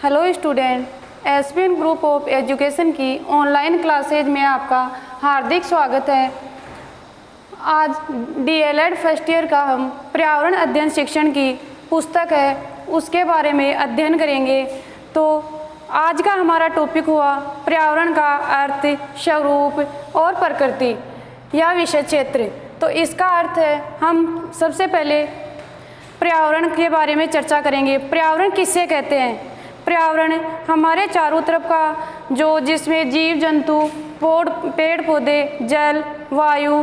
Hello student, SBN group of education की online classes में आपका हार्दिक स्वागत है। आज डीएलएड फर्स्ट ईयर का हम पर्यावरण अध्ययन शिक्षण की पुस्तक है उसके बारे में अध्ययन करेंगे। तो आज का हमारा टॉपिक हुआ पर्यावरण का अर्थ, स्वरूप और प्रकृति या विषय क्षेत्र। तो इसका अर्थ है, हम सबसे पहले पर्यावरण के बारे में चर्चा करेंगे। पर्यावरण किसे कहते हैं? पर्यावरण हमारे चारों तरफ का जिसमें जीव जंतु, पेड़ पौधे, जल, वायु,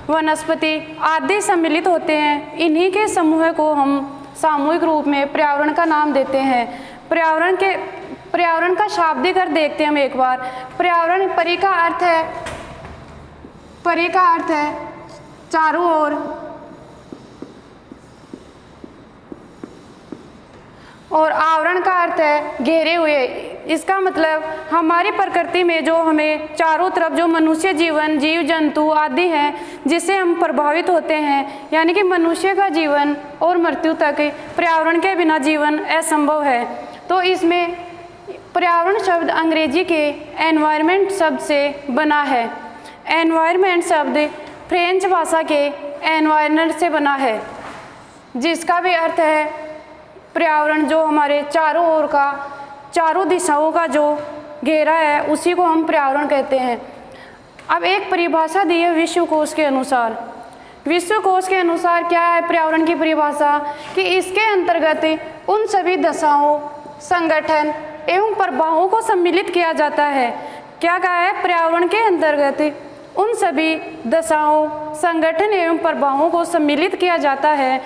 वनस्पति आदि सम्मिलित होते हैं। इन्हीं के समूह को हम सामूहिक रूप में पर्यावरण का नाम देते हैं। पर्यावरण का शाब्दिक अर्थ देखते हैं हम एक बार। पर्यावरण परि का अर्थ है चारों ओर और आवरण का अर्थ है घेरे हुए। इसका मतलब हमारी प्रकृति में जो हमें चारों तरफ जो मनुष्य जीवन, जीव जंतु आदि हैं जिससे हम प्रभावित होते हैं, यानी कि मनुष्य का जीवन और मृत्यु तक पर्यावरण के बिना जीवन असंभव है। तो इसमें पर्यावरण शब्द अंग्रेजी के एनवायरनमेंट शब्द से बना है। एनवायरनमेंट शब्द फ्रेंच भाषा के एनवायरनमेंट से बना है, जिसका भी अर्थ है पर्यावरण जो हमारे चारों ओर का, चारों दिशाओं का जो घेरा है उसी को हम पर्यावरण कहते हैं। अब एक परिभाषा दी है विश्वकोश के अनुसार। विश्वकोश के अनुसार क्या है पर्यावरण की परिभाषा? कि इसके अंतर्गत उन सभी दशाओं, संगठन एवं प्रभावों को सम्मिलित किया जाता है। क्या कहा है? पर्यावरण के अंतर्गत उन सभी दशाओं, संगठन एवं प्रभावों को सम्मिलित किया जाता है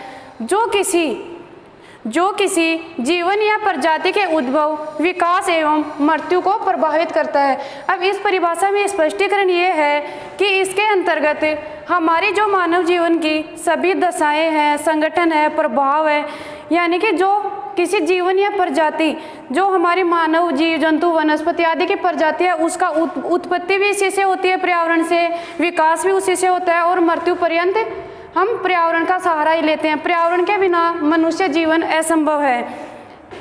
जो किसी जीवन या प्रजाति के उद्भव, विकास एवं मृत्यु को प्रभावित करता है। अब इस परिभाषा में स्पष्टीकरण ये है कि इसके अंतर्गत हमारी जो मानव जीवन की सभी दशाएं हैं, संगठन है, प्रभाव है, यानी कि जो किसी जीवन या प्रजाति, जो हमारी मानव, जीव जंतु, वनस्पति आदि की प्रजाति है, उसका उत्पत्ति भी इसी से होती है, पर्यावरण से, विकास भी उसी से होता है और मृत्यु पर्यंत हम पर्यावरण का सहारा ही लेते हैं। पर्यावरण के बिना मनुष्य जीवन असंभव है।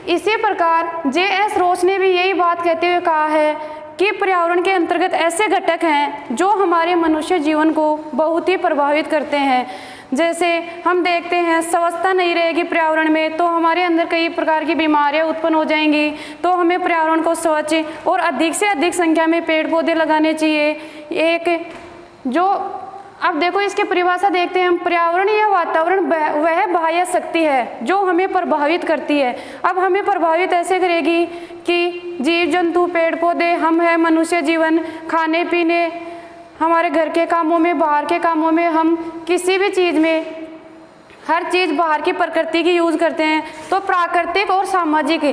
इसी प्रकार जे.एस. रोच ने भी यही बात कहते हुए कहा है कि पर्यावरण के अंतर्गत ऐसे घटक हैं जो हमारे मनुष्य जीवन को बहुत ही प्रभावित करते हैं। जैसे हम देखते हैं, स्वच्छता नहीं रहेगी पर्यावरण में तो हमारे अंदर कई प्रकार की बीमारियां उत्पन्न हो जाएंगी। तो हमें पर्यावरण को स्वच्छ और अधिक से अधिक संख्या में पेड़ पौधे लगाने चाहिए। अब देखो इसकी परिभाषा देखते हैं हम। पर्यावरण या वातावरण वह बाह्य शक्ति है जो हमें प्रभावित करती है। अब हमें प्रभावित ऐसे करेगी कि जीव जंतु, पेड़ पौधे, हम हैं, मनुष्य जीवन, खाने पीने, हमारे घर के कामों में, बाहर के कामों में, हम किसी भी चीज़ में, हर चीज़ बाहर की प्रकृति की यूज़ करते हैं। तो प्राकृतिक और सामाजिक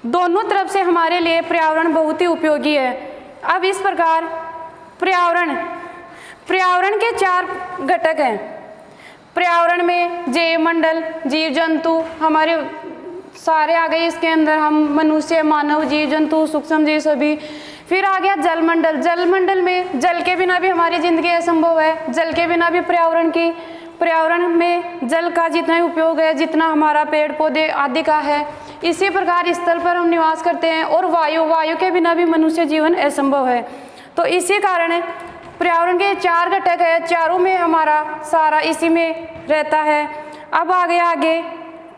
दोनों तरफ से हमारे लिए पर्यावरण बहुत ही उपयोगी है। अब इस प्रकार पर्यावरण के चार घटक हैं। पर्यावरण में जैव मंडल, जीव जंतु हमारे सारे आ गए इसके अंदर, हम मनुष्य, मानव, जीव जंतु, सूक्ष्म जीव सभी। फिर आ गया जल मंडल। जल मंडल में जल के बिना भी हमारी जिंदगी असंभव है। जल के बिना भी पर्यावरण में जल का जितना ही उपयोग है जितना हमारा पेड़ पौधे आदि का है। इसी प्रकार स्थल पर हम निवास करते हैं। और वायु के बिना भी मनुष्य जीवन असंभव है। तो इसी कारण पर्यावरण के चार घटक है, चारों में हमारा सारा इसी में रहता है। अब आगे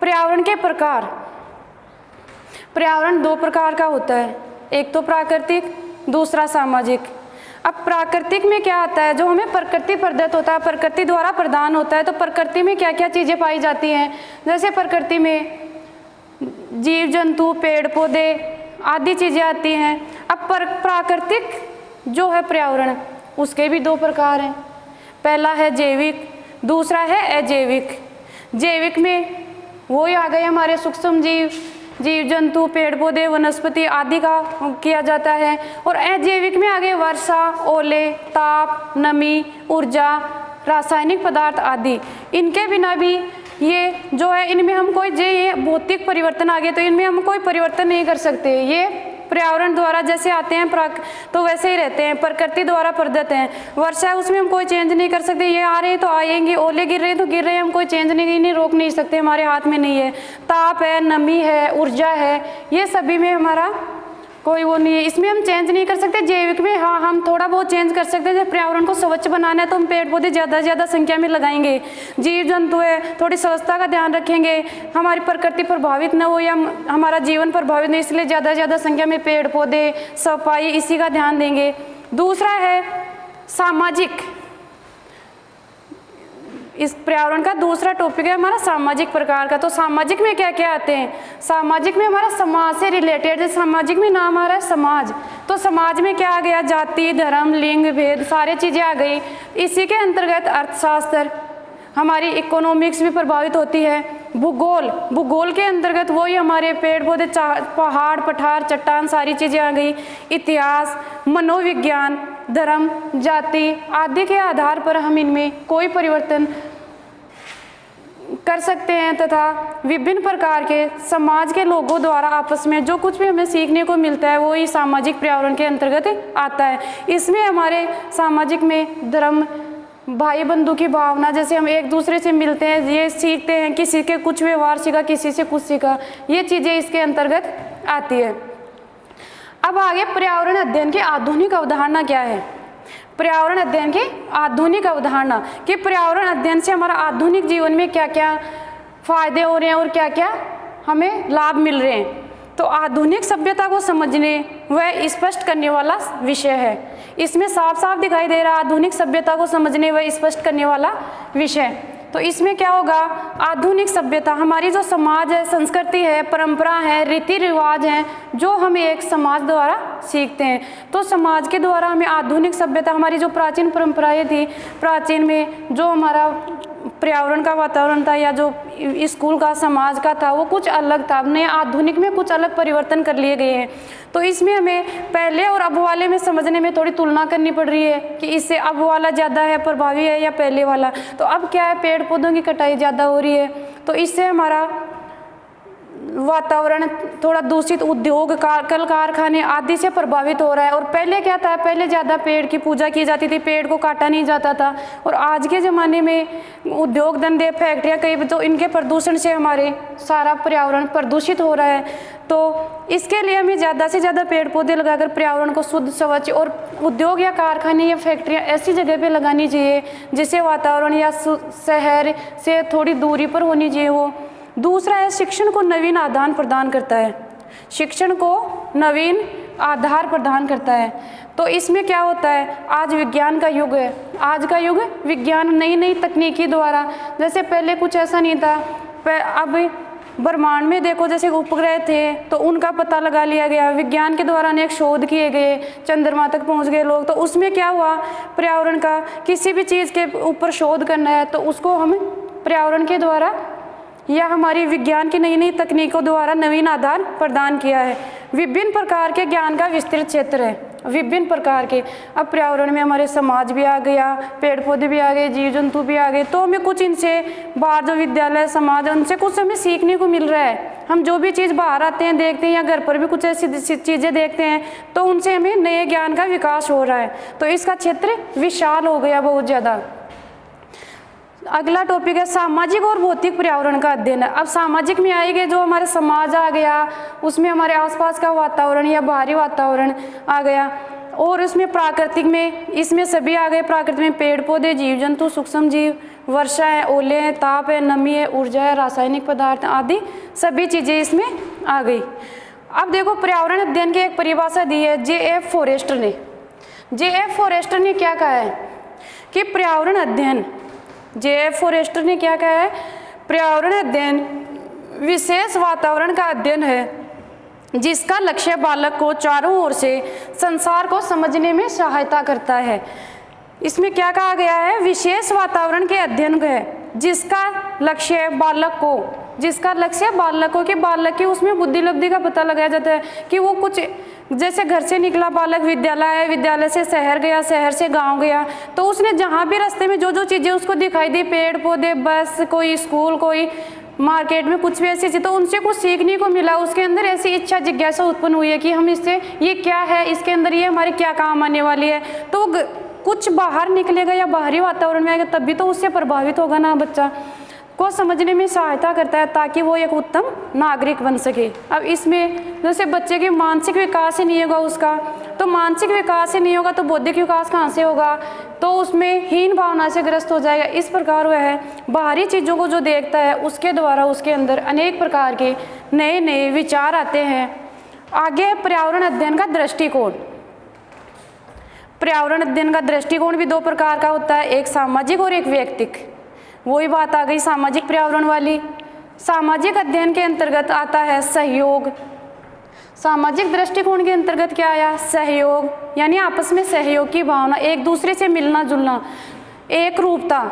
पर्यावरण के प्रकार। पर्यावरण दो प्रकार का होता है, एक तो प्राकृतिक, दूसरा सामाजिक। अब प्राकृतिक में क्या आता है? जो हमें प्रकृति प्रदत्त होता है, प्रकृति द्वारा प्रदान होता है। तो प्रकृति में क्या क्या चीज़ें पाई जाती हैं? जैसे प्रकृति में जीव जंतु, पेड़ पौधे आदि चीज़ें आती हैं। अब प्राकृतिक जो है पर्यावरण, उसके भी दो प्रकार हैं। पहला है जैविक, दूसरा है अजैविक। जैविक में वही आ गए हमारे सूक्ष्म जीव जंतु, पेड़ पौधे, वनस्पति आदि का किया जाता है। और अजैविक में आ गए वर्षा, ओले, ताप, नमी, ऊर्जा, रासायनिक पदार्थ आदि। इनके बिना भी ये जो है, इनमें हम कोई ये भौतिक परिवर्तन आ गए तो इनमें हम कोई परिवर्तन नहीं कर सकते। ये पर्यावरण द्वारा जैसे आते हैं तो वैसे ही रहते हैं, प्रकृति द्वारा प्रदत्त हैं। वर्षा है उसमें हम कोई चेंज नहीं कर सकते, ये आ रहे हैं तो आएंगे, ओले गिर रहे हैं तो गिर रहे हैं, हम कोई चेंज नहीं रोक नहीं सकते, हमारे हाथ में नहीं है। ताप है, नमी है, ऊर्जा है, ये सभी में हमारा कोई वो नहीं है, इसमें हम चेंज नहीं कर सकते। जैविक में हाँ हम थोड़ा बहुत चेंज कर सकते हैं, जब पर्यावरण को स्वच्छ बनाना है तो हम पेड़ पौधे ज़्यादा से ज़्यादा संख्या में लगाएंगे, जीव जंतु है थोड़ी स्वच्छता का ध्यान रखेंगे, हमारी प्रकृति प्रभावित न हो या हमारा जीवन प्रभावित नहीं, इसलिए ज़्यादा से ज़्यादा संख्या में पेड़ पौधे, सफाई, इसी का ध्यान देंगे। दूसरा है सामाजिक, इस पर्यावरण का दूसरा टॉपिक है हमारा सामाजिक प्रकार का। तो सामाजिक में क्या क्या आते हैं, सामाजिक में हमारा समाज से रिलेटेड, जैसे सामाजिक में नाम आ रहा है समाज, तो समाज में क्या आ गया, जाति, धर्म, लिंग भेद, सारी चीज़ें आ गई। इसी के अंतर्गत अर्थशास्त्र, हमारी इकोनॉमिक्स भी प्रभावित होती है। भूगोल, भूगोल के अंतर्गत वही हमारे पेड़ पौधे, पहाड़, पठार, चट्टान, सारी चीज़ें आ गई। इतिहास, मनोविज्ञान, धर्म, जाति आदि के आधार पर हम इनमें कोई परिवर्तन कर सकते हैं तथा विभिन्न प्रकार के समाज के लोगों द्वारा आपस में जो कुछ भी हमें सीखने को मिलता है वो ही सामाजिक पर्यावरण के अंतर्गत आता है। इसमें हमारे सामाजिक में धर्म, भाई बंधु की भावना, जैसे हम एक दूसरे से मिलते हैं, ये सीखते हैं, किसी के कुछ व्यवहार सीखा, किसी से कुछ सीखा, ये चीज़ें इसके अंतर्गत आती है। अब आगे पर्यावरण अध्ययन की आधुनिक अवधारणा क्या है। पर्यावरण अध्ययन की आधुनिक अवधारणा कि पर्यावरण अध्ययन से हमारा आधुनिक जीवन में क्या क्या फायदे हो रहे हैं और क्या क्या हमें लाभ मिल रहे हैं। तो आधुनिक सभ्यता को समझने व स्पष्ट करने वाला विषय है। इसमें साफ साफ दिखाई दे रहा है आधुनिक सभ्यता को समझने व स्पष्ट करने वाला विषय। तो इसमें क्या होगा, आधुनिक सभ्यता हमारी जो समाज है, संस्कृति है, परंपरा है, रीति रिवाज हैं, जो हम एक समाज द्वारा सीखते हैं। तो समाज के द्वारा हमें आधुनिक सभ्यता, हमारी जो प्राचीन परंपराएं थी, प्राचीन में जो हमारा पर्यावरण का वातावरण था या जो स्कूल का, समाज का था, वो कुछ अलग था। नए आधुनिक में कुछ अलग परिवर्तन कर लिए गए हैं। तो इसमें हमें पहले और अब वाले में समझने में थोड़ी तुलना करनी पड़ रही है कि इससे अब वाला ज़्यादा है, प्रभावी है या पहले वाला। तो अब क्या है, पेड़ पौधों की कटाई ज़्यादा हो रही है, तो इससे हमारा वातावरण थोड़ा दूषित, उद्योग, कल कारखाने आदि से प्रभावित हो रहा है। और पहले क्या था, पहले ज़्यादा पेड़ की पूजा की जाती थी, पेड़ को काटा नहीं जाता था। और आज के ज़माने में उद्योग धंधे, फैक्ट्रियाँ कई, तो इनके प्रदूषण से हमारे सारा पर्यावरण प्रदूषित हो रहा है। तो इसके लिए हमें ज़्यादा से ज़्यादा पेड़ पौधे लगाकर पर्यावरण को शुद्ध, स्वच्छ, और उद्योग या कारखाने या फैक्ट्रियाँ ऐसी जगह पे लगानी चाहिए जिससे वातावरण या शहर से थोड़ी दूरी पर होनी चाहिए वो। दूसरा है शिक्षण को नवीन आधार प्रदान करता है, शिक्षण को नवीन आधार प्रदान करता है। तो इसमें क्या होता है, आज विज्ञान का युग है, आज का युग विज्ञान, नई नई तकनीकी द्वारा, जैसे पहले कुछ ऐसा नहीं था। अब ब्रह्मांड में देखो, जैसे उपग्रह थे तो उनका पता लगा लिया गया, विज्ञान के द्वारा अनेक शोध किए गए, चंद्रमा तक पहुंच गए लोग। तो उसमें क्या हुआ, पर्यावरण का किसी भी चीज़ के ऊपर शोध करना है तो उसको हम पर्यावरण के द्वारा या हमारी विज्ञान की नई नई तकनीकों द्वारा नवीन आधार प्रदान किया है। विभिन्न प्रकार के ज्ञान का विस्तृत क्षेत्र है, विभिन्न प्रकार के। अब पर्यावरण में हमारे समाज भी आ गया, पेड़ पौधे भी आ गए, जीव जंतु भी आ गए। तो हमें कुछ इनसे बाहर जो विद्यालय, समाज, उनसे कुछ हमें सीखने को मिल रहा है। हम जो भी चीज़ बाहर आते हैं, देखते हैं, या घर पर भी कुछ ऐसी चीज़ें देखते हैं तो उनसे हमें नए ज्ञान का विकास हो रहा है। तो इसका क्षेत्र विशाल हो गया बहुत ज़्यादा। अगला टॉपिक है सामाजिक और भौतिक पर्यावरण का अध्ययन। अब सामाजिक में आएंगे, जो हमारे समाज आ गया, उसमें हमारे आसपास का वातावरण या बाहरी वातावरण आ गया। और उसमें प्राकृतिक में, इसमें सभी आ गए। प्राकृतिक में पेड़ पौधे, जीव जंतु, सूक्ष्म जीव, वर्षा है, ओले हैं, ताप है, नमी है, ऊर्जा है, रासायनिक पदार्थ आदि सभी चीज़ें इसमें आ गई। अब देखो, पर्यावरण अध्ययन की एक परिभाषा दी है J.F. फॉरेस्टर ने। J.F. फॉरेस्टर ने क्या कहा है कि पर्यावरण अध्ययन, J.F. फॉरेस्टर ने क्या कहा है, पर्यावरण अध्ययन विशेष वातावरण का अध्ययन है जिसका लक्ष्य बालक को चारों ओर से संसार को समझने में सहायता करता है। इसमें क्या कहा गया है, विशेष वातावरण के अध्ययन है जिसका लक्ष्य बालक को, जिसका लक्ष्य बालकों के, बालक की उसमें बुद्धि लब्धि का पता लगाया जाता है कि वो कुछ, जैसे घर से निकला बालक, विद्यालय है, विद्यालय से शहर गया, शहर से गांव गया, तो उसने जहाँ भी रास्ते में जो जो चीज़ें उसको दिखाई दी, पेड़ पौधे, बस, कोई स्कूल, कोई मार्केट में कुछ भी ऐसी चीज़, तो उनसे कुछ सीखने को मिला, उसके अंदर ऐसी इच्छा जिज्ञासा उत्पन्न हुई है कि हम इससे ये क्या है, इसके अंदर ये हमारे क्या काम आने वाली है। तो कुछ बाहर निकलेगा या बाहरी वातावरण में आएगा तब भी तो उससे प्रभावित होगा ना, बच्चा को समझने में सहायता करता है ताकि वो एक उत्तम नागरिक बन सके। अब इसमें जैसे बच्चे के मानसिक विकास ही नहीं होगा उसका, तो मानसिक विकास ही नहीं होगा तो बौद्धिक विकास कहाँ से होगा, तो उसमें हीन भावना से ग्रस्त हो जाएगा। इस प्रकार वह बाहरी चीज़ों को जो देखता है उसके द्वारा उसके अंदर अनेक प्रकार के नए नए विचार आते हैं। आगे पर्यावरण अध्ययन का दृष्टिकोण। पर्यावरण अध्ययन का दृष्टिकोण भी दो प्रकार का होता है, एक सामाजिक और एक व्यक्तिक। वही बात आ गई सामाजिक पर्यावरण वाली। सामाजिक अध्ययन के अंतर्गत आता है सहयोग। सामाजिक दृष्टिकोण के अंतर्गत क्या आया, सहयोग, यानी आपस में सहयोग की भावना, एक दूसरे से मिलना जुलना, एक रूपता।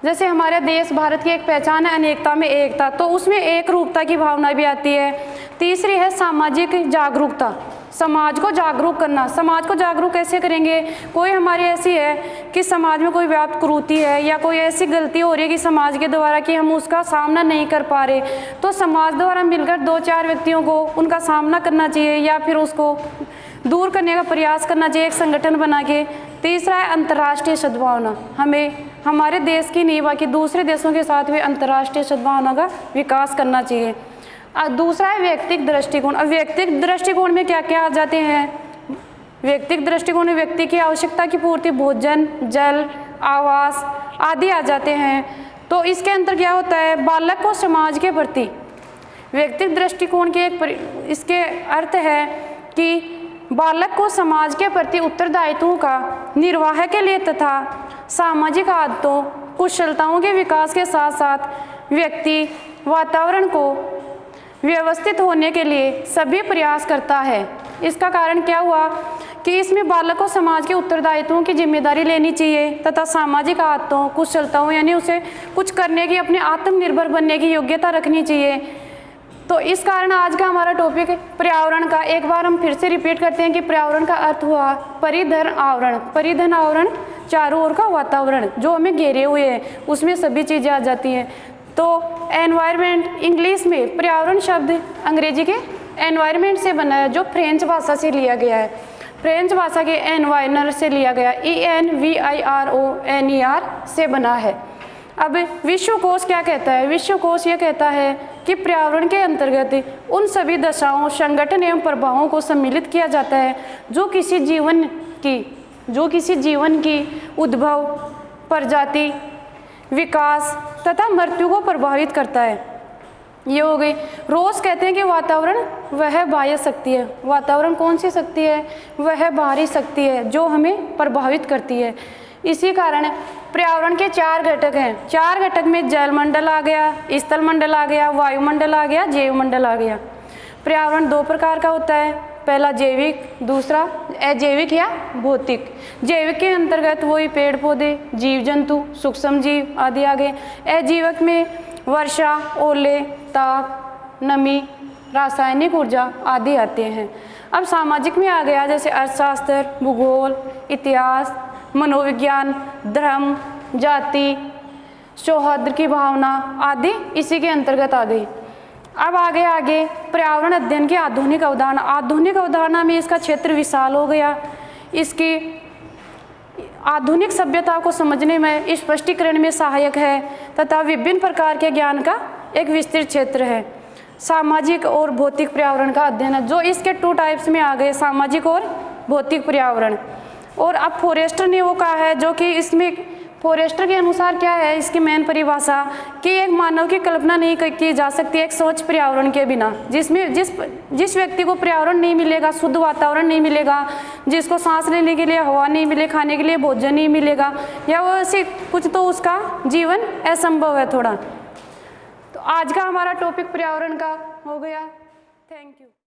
जैसे हमारे देश भारत की एक पहचान है अनेकता में एकता, तो उसमें एक रूपता की भावना भी आती है। तीसरी है सामाजिक जागरूकता, समाज को जागरूक करना। समाज को जागरूक कैसे करेंगे, कोई हमारी ऐसी है कि समाज में कोई व्याप्त कुरीति है या कोई ऐसी गलती हो रही है कि समाज के द्वारा कि हम उसका सामना नहीं कर पा रहे, तो समाज द्वारा मिलकर 2-4 व्यक्तियों को उनका सामना करना चाहिए या फिर उसको दूर करने का प्रयास करना चाहिए एक संगठन बना के। तीसरा है अंतर्राष्ट्रीय सद्भावना, हमें हमारे देश की नहीं बाकी दूसरे देशों के साथ भी अंतर्राष्ट्रीय सद्भावना का विकास करना चाहिए। दूसरा है व्यक्तिगत दृष्टिकोण। अब व्यक्तिगत दृष्टिकोण में क्या क्या आ जाते हैं, व्यक्तिगत दृष्टिकोण में व्यक्ति की आवश्यकता की पूर्ति, भोजन, जल, आवास आदि आ जाते हैं। तो इसके अंतर क्या होता है, बालक को समाज के प्रति व्यक्तिगत दृष्टिकोण के इसके अर्थ है कि बालक को समाज के प्रति उत्तरदायित्वों का निर्वाह के लिए तथा सामाजिक आदतों कुशलताओं के विकास के साथ साथ व्यक्ति वातावरण को व्यवस्थित होने के लिए सभी प्रयास करता है। इसका कारण क्या हुआ कि इसमें बालक को समाज के उत्तरदायित्वों की जिम्मेदारी लेनी चाहिए तथा सामाजिक आदतों कुशलताओं यानी उसे कुछ करने की, अपने आत्मनिर्भर बनने की योग्यता रखनी चाहिए। तो इस कारण आज का हमारा टॉपिक पर्यावरण का, एक बार हम फिर से रिपीट करते हैं कि पर्यावरण का अर्थ हुआ परिधन आवरण। परिधन आवरण चारों ओर का वातावरण जो हमें घेरे हुए है, उसमें सभी चीज़ें आ जाती हैं। तो एनवायरनमेंट इंग्लिश में पर्यावरण शब्द अंग्रेजी के एनवायरनमेंट से बना है जो फ्रेंच भाषा से लिया गया है। फ्रेंच भाषा के एनवायरनर से लिया गया, ENVIRONER से बना है। अब विश्वकोश क्या कहता है, विश्वकोश ये कहता है कि पर्यावरण के अंतर्गत उन सभी दशाओं, संगठन एवं प्रभावों को सम्मिलित किया जाता है जो किसी जीवन की उद्भव, प्रजाति, विकास तथा मृत्यु को प्रभावित करता है। ये हो गई। रोज कहते हैं कि वातावरण वह बाह्य शक्ति है। वातावरण कौन सी शक्ति है, वह बाहरी शक्ति है जो हमें प्रभावित करती है। इसी कारण पर्यावरण के 4 घटक हैं। 4 घटक में जल मंडल आ गया, स्थल मंडल आ गया, वायुमंडल आ गया, जैव मंडल आ गया। पर्यावरण 2 प्रकार का होता है, पहला जैविक, दूसरा अजैविक या भौतिक। जैविक के अंतर्गत वही पेड़ पौधे, जीव जंतु, सूक्ष्म जीव आदि आ गए। अजैविक में वर्षा, ओले, ताप, नमी, रासायनिक ऊर्जा आदि आते हैं। अब सामाजिक में आ गया जैसे अर्थशास्त्र, भूगोल, इतिहास, मनोविज्ञान, धर्म, जाति, सौहार्द की भावना आदि इसी के अंतर्गत आ गई। अब आगे पर्यावरण अध्ययन की आधुनिक अवधारणा। आधुनिक अवधारणा में इसका क्षेत्र विशाल हो गया। इसकी आधुनिक सभ्यता को समझने में, स्पष्टीकरण में सहायक है तथा विभिन्न प्रकार के ज्ञान का एक विस्तृत क्षेत्र है। सामाजिक और भौतिक पर्यावरण का अध्ययन है, जो इसके 2 टाइप्स में आ गए, सामाजिक और भौतिक पर्यावरण। और अब फॉरेस्टर ने वो कहा है, जो कि इसमें फॉरेस्टर के अनुसार क्या है इसकी मेन परिभाषा कि एक मानव की कल्पना नहीं की जा सकती एक स्वच्छ पर्यावरण के बिना, जिसमें जिस व्यक्ति को पर्यावरण नहीं मिलेगा, शुद्ध वातावरण नहीं मिलेगा, जिसको सांस लेने के लिए हवा नहीं मिले, खाने के लिए भोजन नहीं मिलेगा या वो ऐसे कुछ, तो उसका जीवन असंभव है थोड़ा। तो आज का हमारा टॉपिक पर्यावरण का हो गया। Thank you.